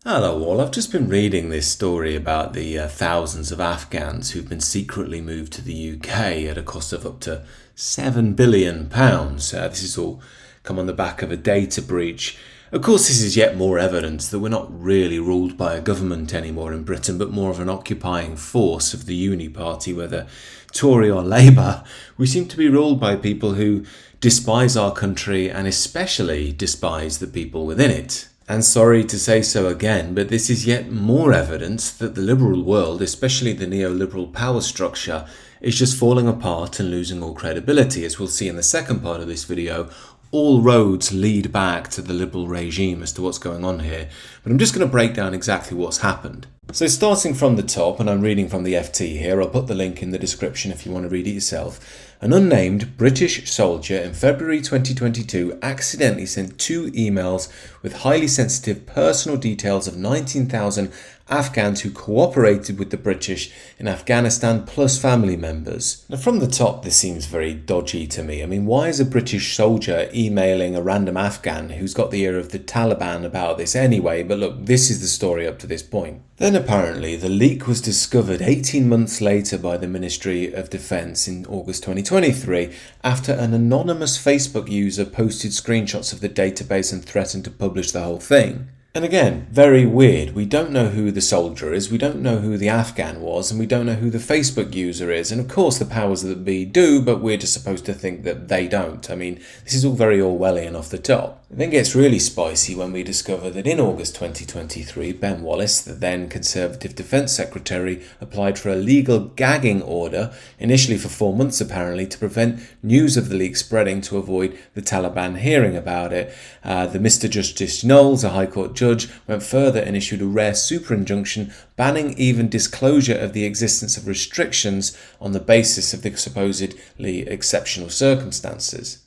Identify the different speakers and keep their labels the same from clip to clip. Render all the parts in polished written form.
Speaker 1: Hello all, I've just been reading this story about the thousands of Afghans who've been secretly moved to the UK at a cost of up to £7 billion. This has all come on the back of a data breach. Of course, this is yet more evidence that we're not really ruled by a government anymore in Britain, but more of an occupying force of the Uni Party, whether Tory or Labour. We seem to be ruled by people who despise our country and especially despise the people within it. And sorry to say so again, but this is yet more evidence that the liberal world, especially the neoliberal power structure, is just falling apart and losing all credibility. As we'll see in the second part of this video, all roads lead back to the liberal regime as to what's going on here. But I'm just going to break down exactly what's happened. So starting from the top, and I'm reading from the FT here, I'll put the link in the description if you want to read it yourself. An unnamed British soldier in February 2022 accidentally sent 2 emails with highly sensitive personal details of 19,000 Afghans who cooperated with the British in Afghanistan plus family members. Now from the top this seems very dodgy to me. I mean, why is a British soldier emailing a random Afghan who's got the ear of the Taliban about this anyway? But look, this is the story up to this point. Then apparently the leak was discovered 18 months later by the Ministry of Defence in August 2023 after an anonymous Facebook user posted screenshots of the database and threatened to publish the whole thing. And again, very weird. We don't know who the soldier is, we don't know who the Afghan was, and we don't know who the Facebook user is. And of course the powers that be do, but we're just supposed to think that they don't. I mean, this is all very Orwellian off the top. It then gets really spicy when we discover that in August 2023, Ben Wallace, the then Conservative Defence Secretary, applied for a legal gagging order, initially for 4 months apparently, to prevent news of the leak spreading to avoid the Taliban hearing about it. The Mr. Justice Knowles, a High Court judge, went further and issued a rare super-injunction banning even disclosure of the existence of restrictions on the basis of the supposedly exceptional circumstances.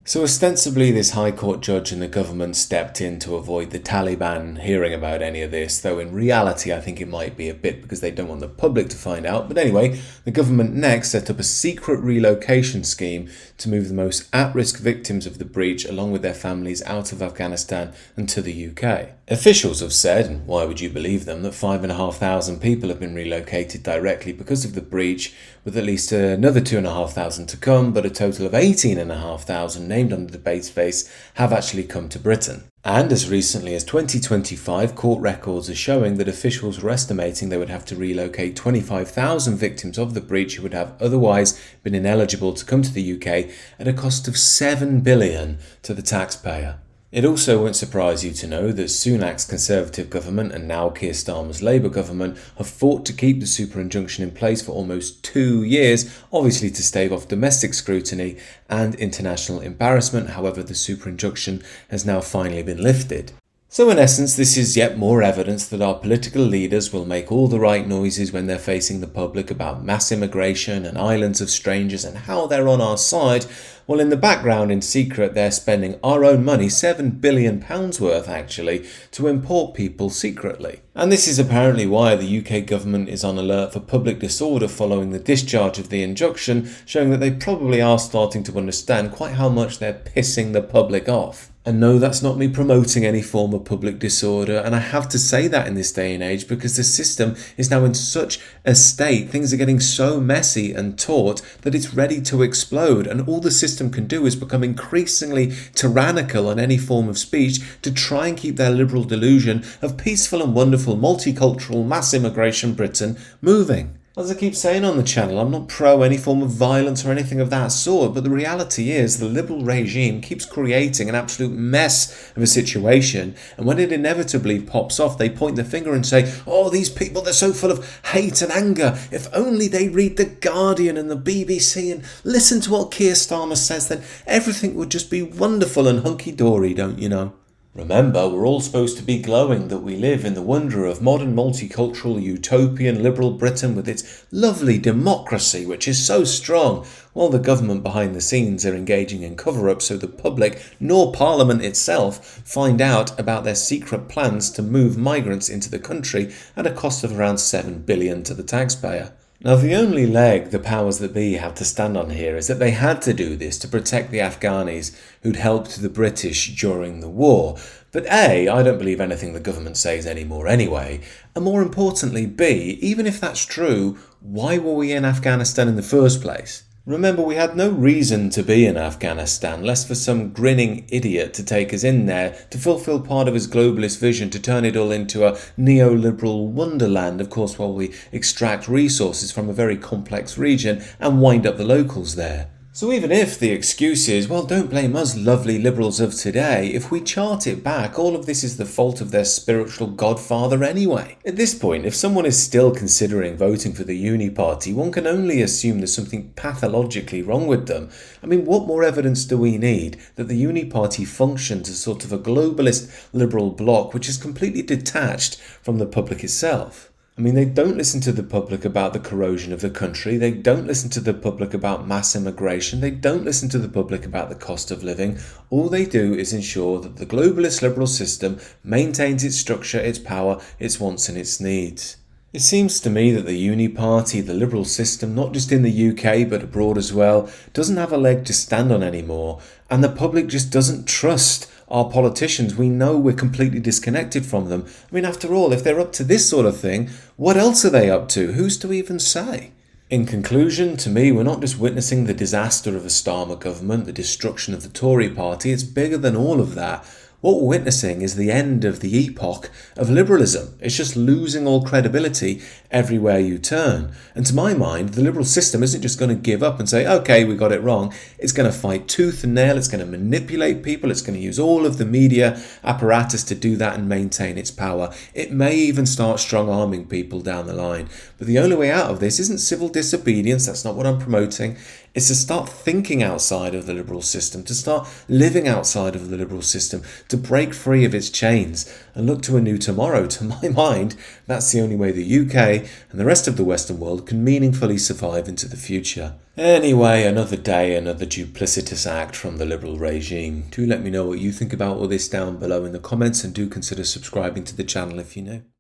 Speaker 1: So ostensibly this High Court judge and the government stepped in to avoid the Taliban hearing about any of this, though in reality I think it might be a bit because they don't want the public to find out. But anyway, the government next set up a secret relocation scheme to move the most at-risk victims of the breach along with their families out of Afghanistan and to the UK. Officials have said, and why would you believe them, that 5,500 people have been relocated directly because of the breach, with at least another 2,500 to come, but a total of 18,500 named under the database have actually come to Britain. And as recently as 2025, court records are showing that officials were estimating they would have to relocate 25,000 victims of the breach who would have otherwise been ineligible to come to the UK at a cost of £7 billion to the taxpayer. It also won't surprise you to know that Sunak's Conservative government and now Keir Starmer's Labour government have fought to keep the super-injunction in place for almost 2 years, obviously to stave off domestic scrutiny and international embarrassment. However, the super-injunction has now finally been lifted. So in essence, this is yet more evidence that our political leaders will make all the right noises when they're facing the public about mass immigration and islands of strangers and how they're on our side, while in the background in secret they're spending our own money, £7 billion worth actually, to import people secretly. And this is apparently why the UK government is on alert for public disorder following the discharge of the injunction, showing that they probably are starting to understand quite how much they're pissing the public off. And no, that's not me promoting any form of public disorder, and I have to say that in this day and age because the system is now in such a state, things are getting so messy and taut that it's ready to explode, and all the system can do is become increasingly tyrannical on any form of speech to try and keep their liberal delusion of peaceful and wonderful multicultural mass immigration Britain moving. As I keep saying on the channel, I'm not pro any form of violence or anything of that sort, but the reality is the liberal regime keeps creating an absolute mess of a situation, and when it inevitably pops off, they point the finger and say, oh, these people, they're so full of hate and anger. If only they read The Guardian and the BBC and listen to what Keir Starmer says, then everything would just be wonderful and hunky-dory, don't you know? Remember, we're all supposed to be glowing that we live in the wonder of modern multicultural utopian liberal Britain with its lovely democracy, which is so strong, while the government behind the scenes are engaging in cover-up so the public, nor Parliament itself, find out about their secret plans to move migrants into the country at a cost of around £7 billion to the taxpayer. Now, the only leg the powers that be have to stand on here is that they had to do this to protect the Afghanis who'd helped the British during the war. But A, I don't believe anything the government says anymore anyway. And more importantly, B, even if that's true, why were we in Afghanistan in the first place? Remember, we had no reason to be in Afghanistan, less for some grinning idiot to take us in there to fulfill part of his globalist vision to turn it all into a neoliberal wonderland, of course, while we extract resources from a very complex region and wind up the locals there. So even if the excuse is, well, don't blame us lovely liberals of today, if we chart it back, all of this is the fault of their spiritual godfather anyway. At this point, if someone is still considering voting for the Uni Party, one can only assume there's something pathologically wrong with them. I mean, what more evidence do we need that the Uni Party functions as sort of a globalist liberal bloc which is completely detached from the public itself? I mean, they don't listen to the public about the corrosion of the country. They don't listen to the public about mass immigration. They don't listen to the public about the cost of living. All they do is ensure that the globalist liberal system maintains its structure, its power, its wants and its needs. It seems to me that the Uni Party, the liberal system, not just in the UK but abroad as well, doesn't have a leg to stand on anymore, and the public just doesn't trust our politicians. We know we're completely disconnected from them. I mean, after all, if they're up to this sort of thing, what else are they up to? Who's to even say? In conclusion, to me, we're not just witnessing the disaster of a Starmer government, the destruction of the Tory party. It's bigger than all of that. What we're witnessing is the end of the epoch of liberalism. It's just losing all credibility everywhere you turn. And to my mind, the liberal system isn't just going to give up and say, okay, we got it wrong. It's going to fight tooth and nail. It's going to manipulate people. It's going to use all of the media apparatus to do that and maintain its power. It may even start strong-arming people down the line. But the only way out of this isn't civil disobedience. That's not what I'm promoting. It's to start thinking outside of the liberal system, to start living outside of the liberal system, to break free of its chains and look to a new tomorrow. To my mind, that's the only way the UK and the rest of the Western world can meaningfully survive into the future. Anyway, another day, another duplicitous act from the liberal regime. Do let me know what you think about all this down below in the comments, and do consider subscribing to the channel if you're new.